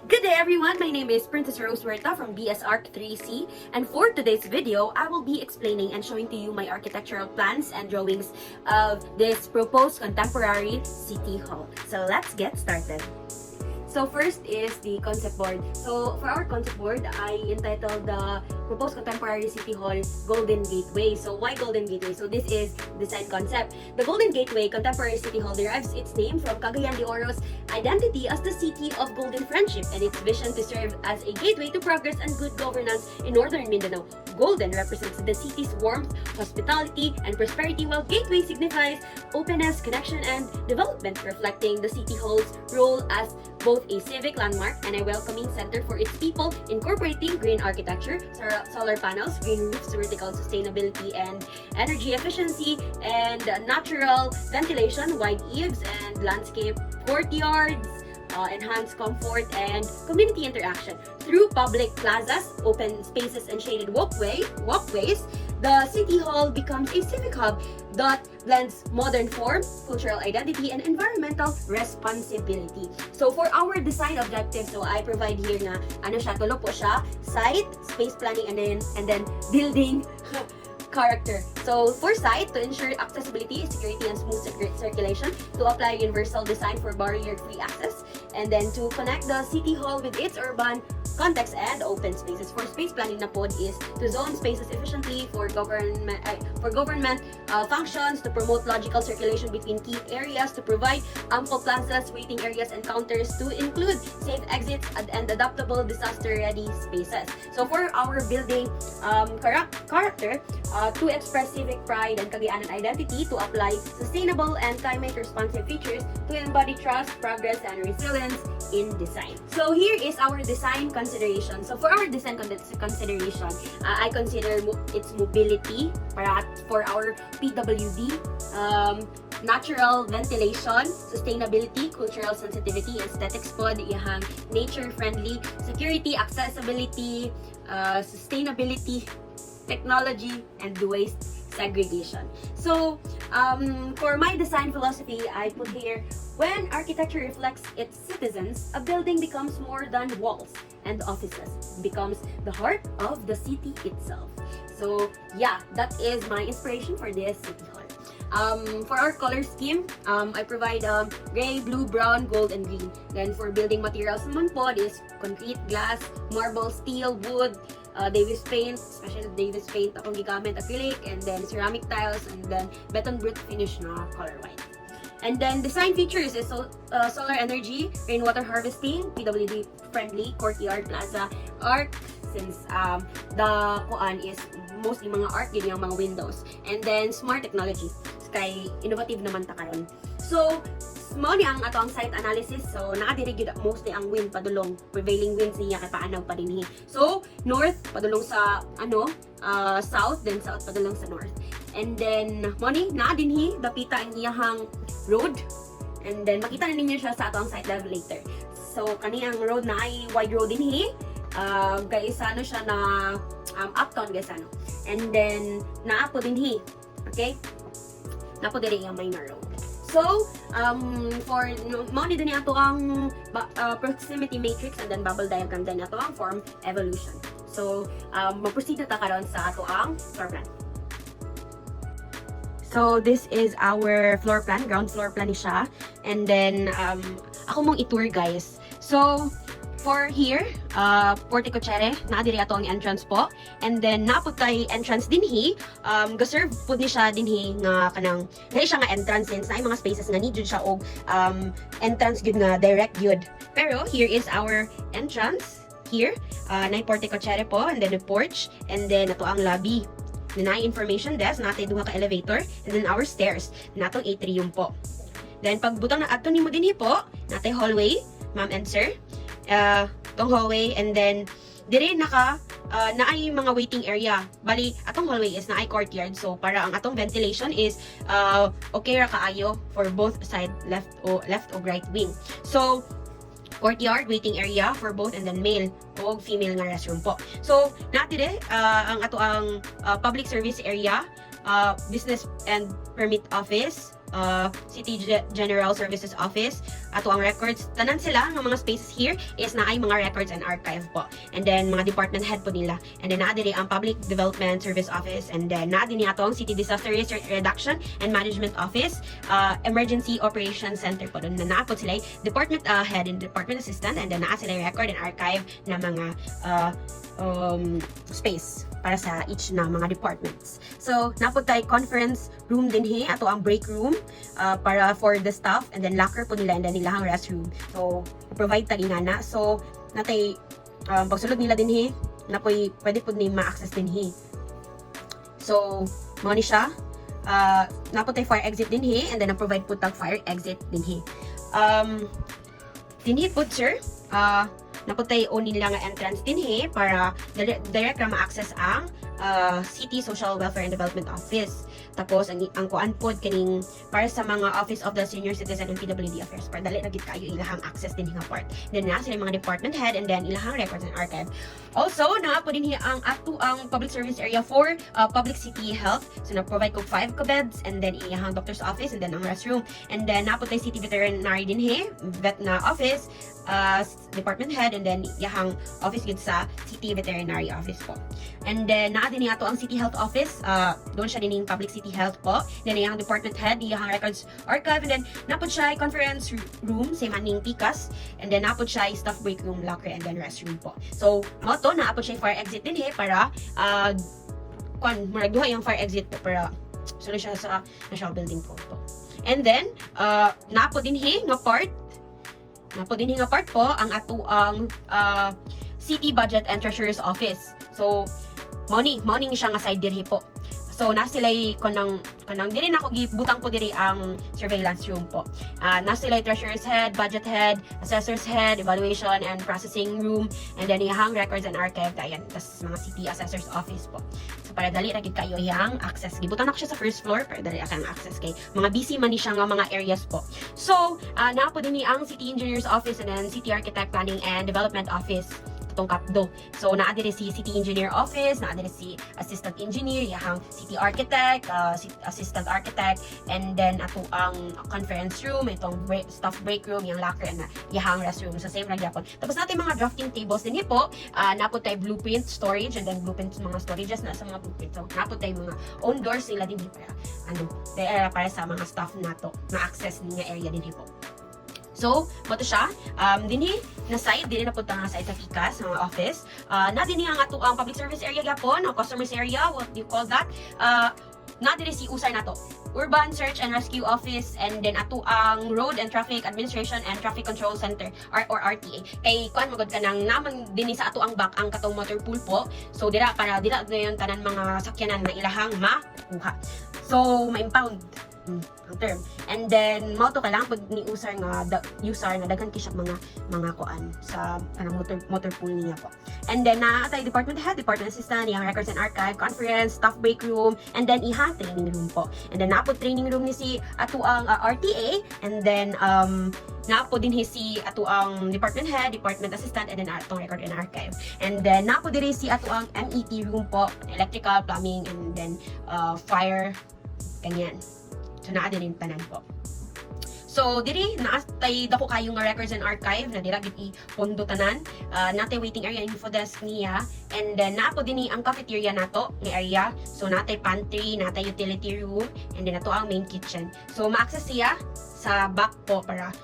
Good day everyone, my name is Princess Rose Huerta from BS Arc 3C, and for today's video, I will be explaining and showing to you my architectural plans and drawings of this proposed contemporary city hall. So let's get started. So first is the concept board. So for our concept board, I entitled the proposed contemporary city hall Golden Gateway. So why Golden Gateway? So this is design concept. The Golden Gateway contemporary city hall derives its name from Cagayan de Oro's identity as the city of golden friendship and its vision to serve as a gateway to progress and good governance in northern Mindanao. Golden represents the city's warmth, hospitality, and prosperity, while gateway signifies openness, connection, and development, reflecting the city hall's role as both a civic landmark and a welcoming center for its people, incorporating green architecture, solar panels, green roofs, vertical sustainability and energy efficiency, and natural ventilation, wide eaves, and landscape courtyards, enhanced comfort and community interaction. Through public plazas, open spaces, and shaded walkways, the City Hall becomes a civic hub that blends modern form, cultural identity, and environmental responsibility. So for our design objectives, so I provide here na tulo po siya, site, space planning, and then building character. So for site, to ensure accessibility, security, and smooth circulation, to apply universal design for barrier-free access, and then to connect the city hall with its urban context and open spaces. For space planning na pod is to zone spaces efficiently for government functions, to promote logical circulation between key areas, to provide ample plazas, waiting areas, and counters, to include safe exits and adaptable disaster-ready spaces. So for our building character, to express civic pride and Cagayanan identity, to apply sustainable and climate-responsive features, to embody trust, progress, and resilience in design. So here is our design consideration. So for our design consideration, I consider its mobility for our PWD, natural ventilation, sustainability, cultural sensitivity, aesthetics pod, iyang nature-friendly, security, accessibility, sustainability, technology, and waste segregation. So, for my design philosophy, I put here, when architecture reflects its citizens, a building becomes more than walls and offices. It becomes the heart of the city itself. So, yeah, that is my inspiration for this city hall. For our color scheme, I provide gray, blue, brown, gold, and green. Then for building materials naman po is concrete, glass, marble, steel, wood, Davis paint, special Davis paint akong gigamit, acrylic, and then ceramic tiles, and then beton brute finish na color white. And then design features is solar energy, rainwater harvesting, PWD friendly, courtyard, plaza, arc, since the kuan is mostly mga arc yun yung mga windows. And then smart technology, kay innovative naman ta karon. So mo ni ang ato ang site analysis. So nakadiri gyud mostly ang wind padulong, prevailing winds niya kay paanaw pa dinhi. So north padulong sa south, then south padulong sa north. And then mo ni naa dinhi dapita ang iyahang road. And then makita na ninyo siya sa ato ang site level later. So kani ang road na ay wide road dinhi. Guys ano siya na uptown guys ano. And then naa po dinhi. Okay? Napo diri ang minor road. So, for money din ato ang proximity matrix, and then bubble diagram din ato ang form evolution. So, mag-proceed na ta karon sa ato ang floor plan. So, this is our floor plan, ground floor plan ni siya. And then, ako mong i-tour guys. So, for here, portico chere, naadiri ato ang entrance po. And then, naapod kay entrance dinhi, gaserve po ni siya dinhi nga kanang, dahil siya nga entrance since na mga spaces nga need siya og entrance gyud nga direct gyud. Pero, here is our entrance. Here, na portico chere po, and then the porch, and then ato ang lobby. Na information desk, natay duha ka elevator, and then our stairs, natong atrium po. Then, pagbutang na ato nimo dinhi po, natay hallway, ma'am and sir. Tong hallway, and then dire naay mga waiting area. Bali atong hallway is naay courtyard, so para ang atong ventilation is okay ra kaayo for both side, left o right wing. So courtyard, waiting area for both, and then male o female nga restroom po. So natire ang ato ang public service area, business and permit office, City General Services Office. Ato ang records, tanan sila ng mga spaces here is na ay mga records and archive po. And then mga department head po nila. And then naa diri ang Public Development Service Office, and then naa din ato ang City Disaster Risk Reduction and Management Office, Emergency Operations Center po. Doon na naa po sila department head and department assistant, and then naa sila record and archive na mga space para sa each na mga departments. So, napod tayo conference room din ato ang break room para for the staff, and then locker po nila, and then nila ang restroom. So, provide tali nga na. So, natay pagsulod nila din napoy pwede po ni ma-access din So, mo ni siya. Napod tayo fire exit din and then na-provide po tag fire exit din din po sir. Naputay o nila nga entrance din para direct na ma-access ang City Social Welfare and Development Office. Tapos ang kuan pod kaning para sa mga Office of the Senior Citizen and PWD Affairs, para dali na gid kayo ilahang access din nga part. Then na sila mga department head, and then ilahang records and archive. Also na po din ang ato ang public service area for public city health. So na provide ko 5 ka beds, and then ilahang doctor's office, and then ang restroom. And then na po tay city veterinary din vet na office, department head, and then yahang office gid sa city veterinary office po. And then naa din ato ang city health office, doon siya din public city health po. Then yung department head, yung records archive, and then napod siya conference room, same aning pikas, and then napod siya staff break room, locker, and then restroom po. So mo to naapod siya fire exit din para marag duha yung fire exit po para sunod siya sa national building po to. And then napod din nga part po ang ato ang city budget and treasurer's office. So morning siya nga side diri po. So na sila'y kanang diri na ako gibutang po diri ang surveillance room po. Na sila'y treasurer's head, budget head, assessor's head, evaluation and processing room, and then ihang records and archive dayan. Tas mga city assessor's office po. So para dali ra gid kayo ihang access. Gibutang na ko siya sa first floor para dali akang access kay mga busy man ni siya nga mga areas po. So na po dinhi ang city engineer's office, and then city architect planning and development office itong kapdo. So naa diri si city engineer office, naa diri si assistant engineer, yahang city architect, assistant architect, and then ato ang conference room, itong staff break room, yung locker, and yahang restroom. So same ra gyapon. Tapos natin mga drafting tables din po, napod tay blueprint storage, and then blueprint mga storages na sa mga blueprint. So napod tay mga own doors nila din para para sa mga staff nato na access nga area din po. So, mato siya, dinhi na side, dinhi na punta nga sa pikas, sa mga office. Na dinhi ang ato ang public service area gyapon, ang customers area, what do you call that? Na dinhi si usay nato. Urban Search and Rescue Office, and then ato ang Road and Traffic Administration and Traffic Control Center or RTA. Kay kuan magod ka nang naman dinhi sa ato ang back ang katong motor pool po. So dira dayon tanan mga sakyanan na ilahang makuha. So ma-impound ang term. And then mao to kailangan pag ni user nga daghan kisya mga kuan sa kanang motor pool niya po. And then atay department head, department assistant, yang records and archive, conference, staff break room, and then ihang training room po. And then naapod training room ni si ato ang RTA, and then naapod din si ato ang department head, department assistant, and then atong record and archive. And then naapod diri si ato ang MET room po, electrical, plumbing, and then fire, ganyan. So naa din tanan po. So diri naatay dako kayo nga records and archive na dira gid i-pondo tanan. Natay waiting area, info desk niya, and then napo dinhi ang cafeteria nato nga area. So natay pantry, natay utility room, and then nato ang main kitchen. So ma-access siya sa back po para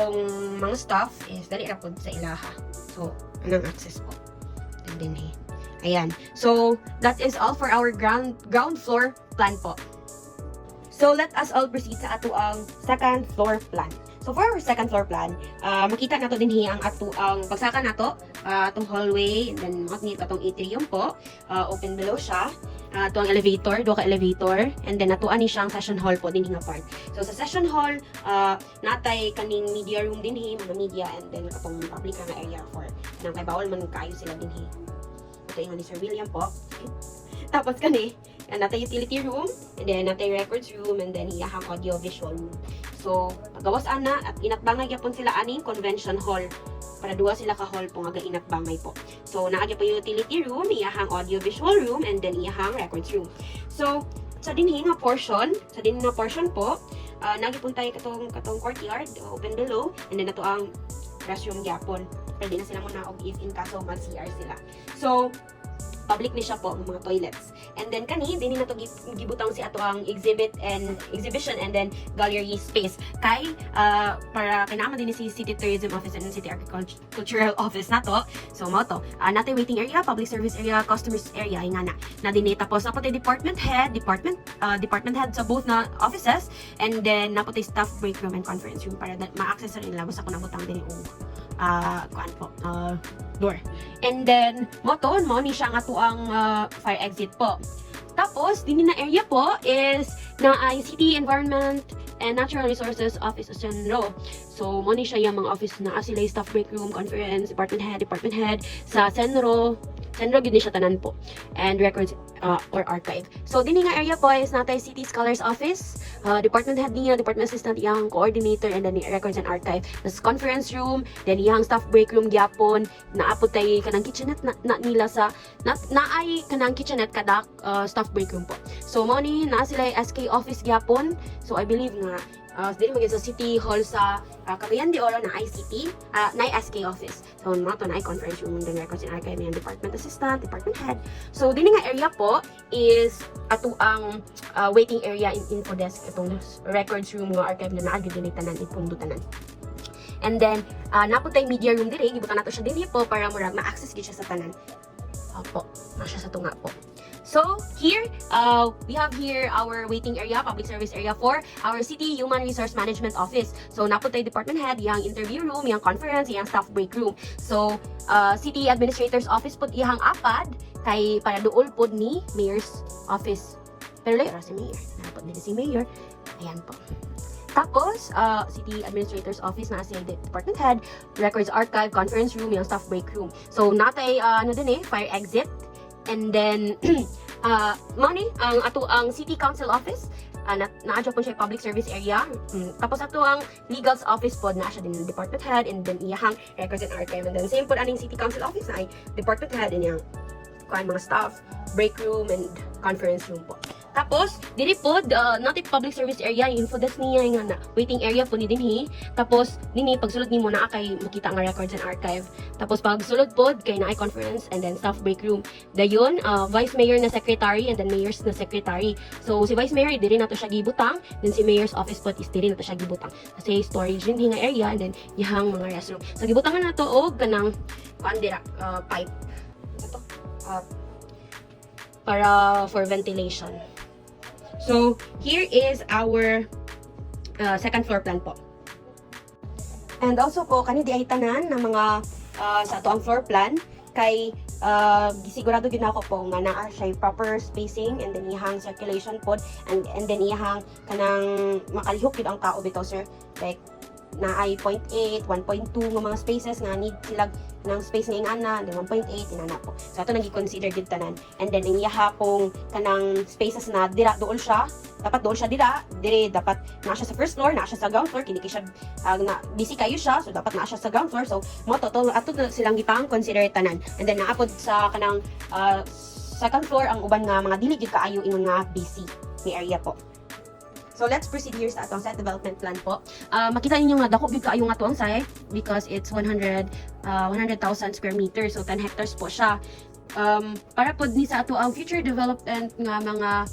kung mga staff is dali ra pud sa ilaha. So anang access po. Dinhi. Ayan. So that is all for our ground floor plan po. So, let us all proceed sa ato ang second floor plan. So, for our second floor plan, makita nato din ang ato ang pagsaka nato, atong hallway, and then makita atong atrium po, open below siya, ato ang elevator, duha ka elevator, and then natuan ni siyang session hall po din nga part. So, sa session hall, natay kaning media room din mga media, and then katong public nga area for nang kay bawal man kayo sila din Ito yung ni Sir William po. Tapos kani, natay utility room, and then natay records room, and then iyahang audio visual room. So, pagawas ana at inatbangay gyapon sila aning convention hall. Para duha sila ka hall po nga inatbangay po. So, naagya pa yung utility room, iyahang audio visual room, and then iyahang records room. So, sa dinhi nga portion po, nagipon tayo katong courtyard, open below, and then nato ang restroom gyapon. Pwede na sila muna og if in kaso mag-CR sila. So, public ni siya po ng mga toilets. And then kani dinhi na to gibutang si ato ang exhibition and then gallery space kay para kinama din si City Tourism Office and City Agricultural Office nato. So mao to. Natay waiting area, public service area, customers area ingana. Na dinhi tapos napotay department head sa both na offices, and then napotay staff break room and conference room para ma-access nila basta kun nabutang dinhi kuan po door. And then mo ni siya nga ang fire exit po. Tapos, din na area po is na ay City Environment and Natural Resources Office sa Senro. So, mo ni siya yung mga office na sila staff break room, conference, department head sa Senro. Senro gid ni siya tanan po. And records or archive. So, din nga area po is natay City Scholars Office, department head niya, department assistant, yang coordinator, and then records and archive. Tapos conference room, then yang staff break room gyapon, naapot tay kanang kitchenette na nila sa naay kanang kitchenette kada staff break room po. So mo ni na sila SK office gyapon. So I believe nga dili magin sa City Hall sa Cagayan de Oro na ICT, na SK office. So mo to na conference room, then records and archive, and department assistant, department head. So dinhi nga area po is ato ang waiting area in info desk, itong records room nga archive na naagid dinhi tanan ipundo tanan. And then naputay media room dire, gibutan nato siya dinhi po para murag ma-access gid siya sa tanan. Opo, na siya sa tunga po. So, here, we have here our waiting area, public service area for our City Human Resource Management Office. So, naputay department head, yang interview room, yang conference, yang staff break room. So, City Administrator's Office po iyang apad, kay para dool po ni Mayor's Office. Pero layo si Mayor. Napot din si Mayor. Ayan po. Tapos, City Administrator's Office na siya department head, records archive, conference room, yung staff break room. So, natay, fire exit. And then, ang ato ang City Council Office, na-adyo po siya public service area. Tapos ato ang Legal's Office po, na siya din ng department head, and then iyahang records and archive. And then same po aning City Council Office na ay department head, and yung mga staff, break room, and conference room po. Tapos, diri po, natin public service area, yung info desk niya, yung waiting area po ni dinhi. Tapos, nini, pagsulod ni mo na kay makita nga records and archive. Tapos, pagsulod po, kay na conference, and then staff break room. Dayon, vice mayor na secretary, and then mayor's na secretary. So, si vice mayor, diri na to siya gibutang. Then, si mayor's office po, is diri na to siya gibutang. Kasi, storage din nga area, and then, yahang mga restroom. So, gibutangan na to, og kanang, pipe. Ito, para for ventilation. So, here is our second floor plan po. And also po, kani di ay tanan na mga sa ato ang floor plan, kay gisigurado gid ako po nga naa siya proper spacing, and then iyahang circulation pod, and then iyahang kanang makalihok gid ang tao bitaw sir. Like, na ay 0.8, 1.2 nga mga spaces nga need sila ng space nga ingana, then 1.8 inana po. So ato nang i-consider gid tanan. And then ang iyaha pong kanang spaces na dira dool siya, dapat dool siya dire dapat na siya sa first floor, na siya sa ground floor, kini siya na busy kayo siya, so dapat na siya sa ground floor. So mo to ato silang gipang consider tanan. And then naapod sa kanang second floor ang uban nga mga dili gid kaayo ingon nga busy ni area po. So let's proceed here sa atong site development plan po. Makita ninyo nga dako gyud kaayo nga atong site because it's 100,000 square meters, so 10 hectares po siya. Para pod ni sa ato ang future development nga mga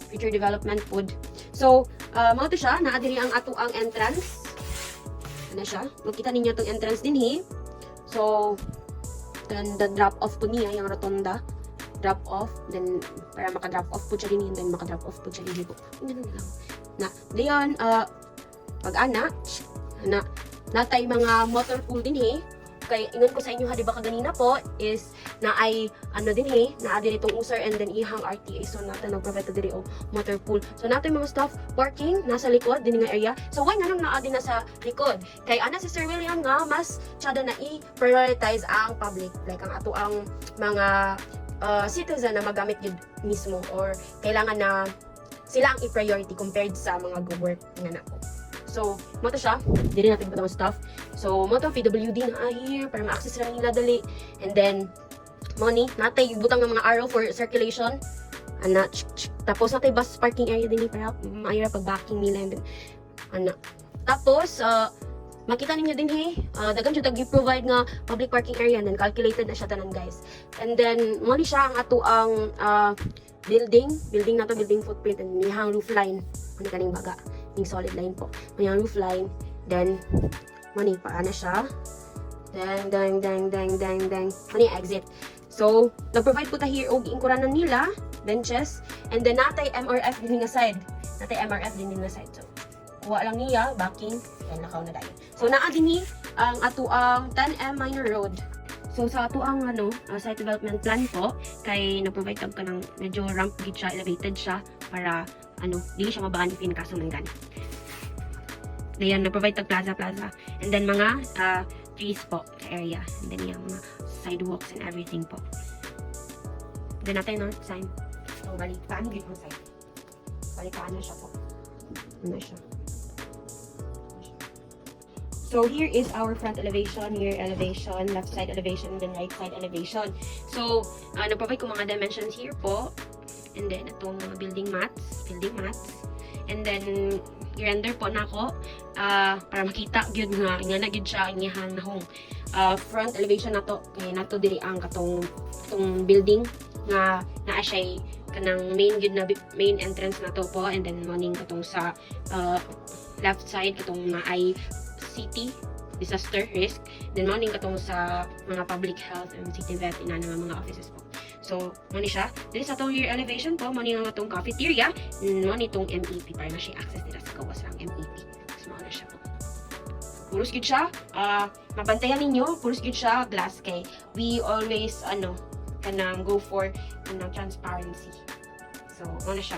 future development pod. So mao to siya, naa diri ang ato ang entrance. Ano siya? Makita ninyo tong entrance dinhi. So then the drop off po niya yung rotonda. Drop off, then para maka-drop off po siya din, then maka-drop off po siya din po. Ganun lang. Na, diyan, pag-ana, natay mga motor pool din kay ingon ko sa inyo ha, di ba kaganina po is na ay din na adi itong user, and then ihang RTA, so natin nag-provide diri o motor pool. So natin mga staff parking nasa likod din nga area. So why nga nang naadi na sa likod? Kay ana si Sir William nga mas tsada na i-prioritize ang public, like ang ato ang mga citizen na magamit yun mismo, or kailangan na sila ang i-priority compared sa mga go-work nga na po. So, mo to siya, dili natin pa staff. So, mo to PWD na here para ma-access sila nila dali. And then, money, natay butang ng mga arrow for circulation. Ana, tapos natay bus parking area din para maayra pag backing nila and then ana. Tapos makita ninyo din dagan jud gi-provide nga public parking area and then calculated na siya tanan guys. And then mo ni siya ang ato ang building na to, building footprint and nihang roof line. Ano kaning baga, ning solid line po. Nihang roof line, then mo ni paana siya. Dang. Ano yung exit? So, nag-provide po ta here og ingkuranan nila, benches, and then natay MRF din nga side. So, kuha lang niya, backing, and nakaw na dahil. So, naa din ni ang ato ang 10M Minor Road. So, sa ato ang site development plan po, kay na-provide ka ng medyo ramp gid siya, elevated siya, para dili siya mabaan if in kaso ng gani. Ayan, na-provide tag plaza. And then mga trees po sa area. And then yung mga sidewalks and everything po. Then natin north sign. So, balikaan gid ang side. Balikaan na siya po. Ano siya. So, here is our front elevation, rear elevation, left side elevation, and then right side elevation. So, na-provide ko mga dimensions here po. And then, itong mga building mats. And then, i-render po na ako para makita gyud nga na gyud siya inyahan nahong front elevation nato kay nato diri ang katong building nga naa siya kanang main entrance nato po, and then morning katong sa left side katong naay city disaster risk, then morning katong sa mga public health and city vet ina nga mga offices po. So, mo ni siya. Dili sa atong rear elevation po, mo ni nga atong cafeteria, mo ni itong MEP para na siya access nila sa gawas ng MEP. So, mo na siya po. Puros gid siya, mabantayan ninyo, puros gid siya glass kay we always kanang go for transparency. So, mo na siya.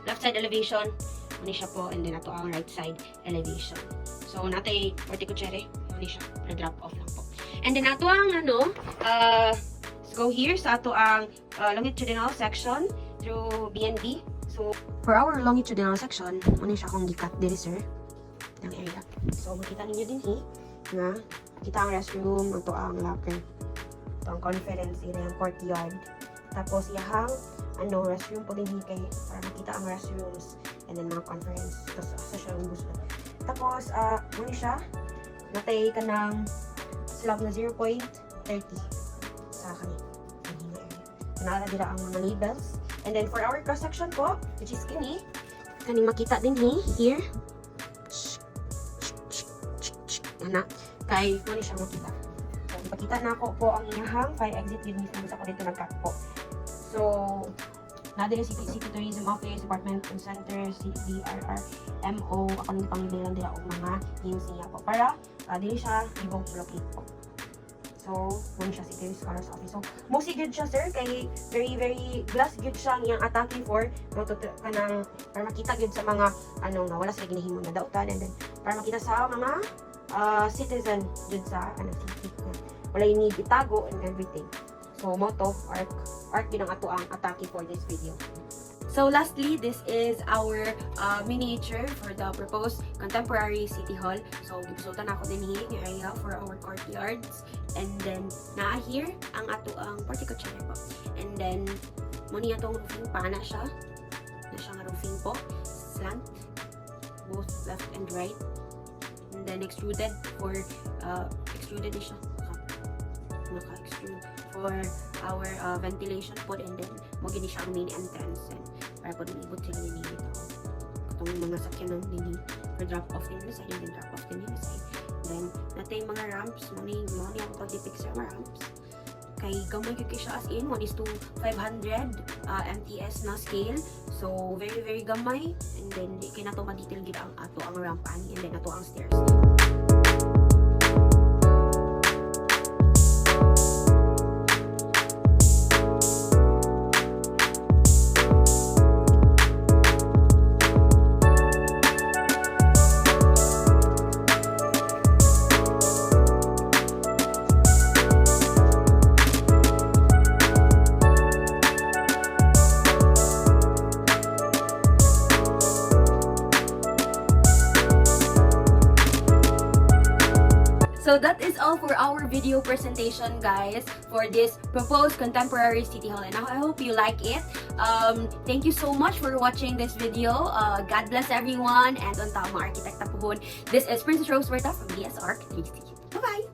Left side elevation, mo ni siya po, and then ato ang right side elevation. So, natay horticulture, mo ni siya, na-drop off lang po. And then ato ang go here sa ato ang longitudinal section through BNB. So, for our longitudinal section, muna siya kung gikat diri sir ng area. So, makita ninyo din nga kita ang restroom, ato ang locker, ito ang conference area, ang courtyard. Tapos, iyahang restroom po din kay para makita ang restrooms and then mga conference. Tapos, social bus. Tapos, muna siya natay ka ng slab na 0.30 sa kanina. Nara dira ang mga labels. And then for our cross section po, which is kaning makita din here. Ana, kay mo ni siya makita. So, ipakita na ako po ang iyahang fire exit yun mismo sa ko dito nagkat po. So, nadiri City Tourism Office, Department and Center, CDRR, MO, akong pangbilang dira og mga names niya po. Para, dili siya ibong locate po. So, mo siya si Terry's Scholars Office. So, mostly good siya, sir. Kay very glass good siya ang attacking for kanang para makita good sa mga nga wala sa ginahimo na dautan, and then para makita sa mga citizen good sa city. Wala yung need itago and everything. So, motto, arc yun ang ato ang attacking for this video. So lastly, this is our miniature for the proposed contemporary city hall. So gibsutan ako din yung area for our courtyards. And then naa here ang ato ang portico po. And then mo niya tong roofing pana siya. Na siya nga roofing po, slant both left and right. And then extruded for extruded siya. Naka-extrude for our ventilation po, and then mo gini siya ang main entrance and para po dinibot sila ninigit ako. Itong mga sakyanan din for drop off din sa side, and then drop off din sa side. Then natay mga ramps, mo ni ang pag-depict sa mga ramps. Kay gamay kay siya as in 1:500 MTS na scale. So very gamay, and then di kay nato ma-detail gid ang ato ang ramp and then ato ang stairs. for our video presentation, guys, for this proposed contemporary city hall. And I hope you like it. Thank you so much for watching this video. God bless everyone, and on tama arkitekta puhon. This is Princess Rose Huerta from BS Arc 3C. Bye-bye!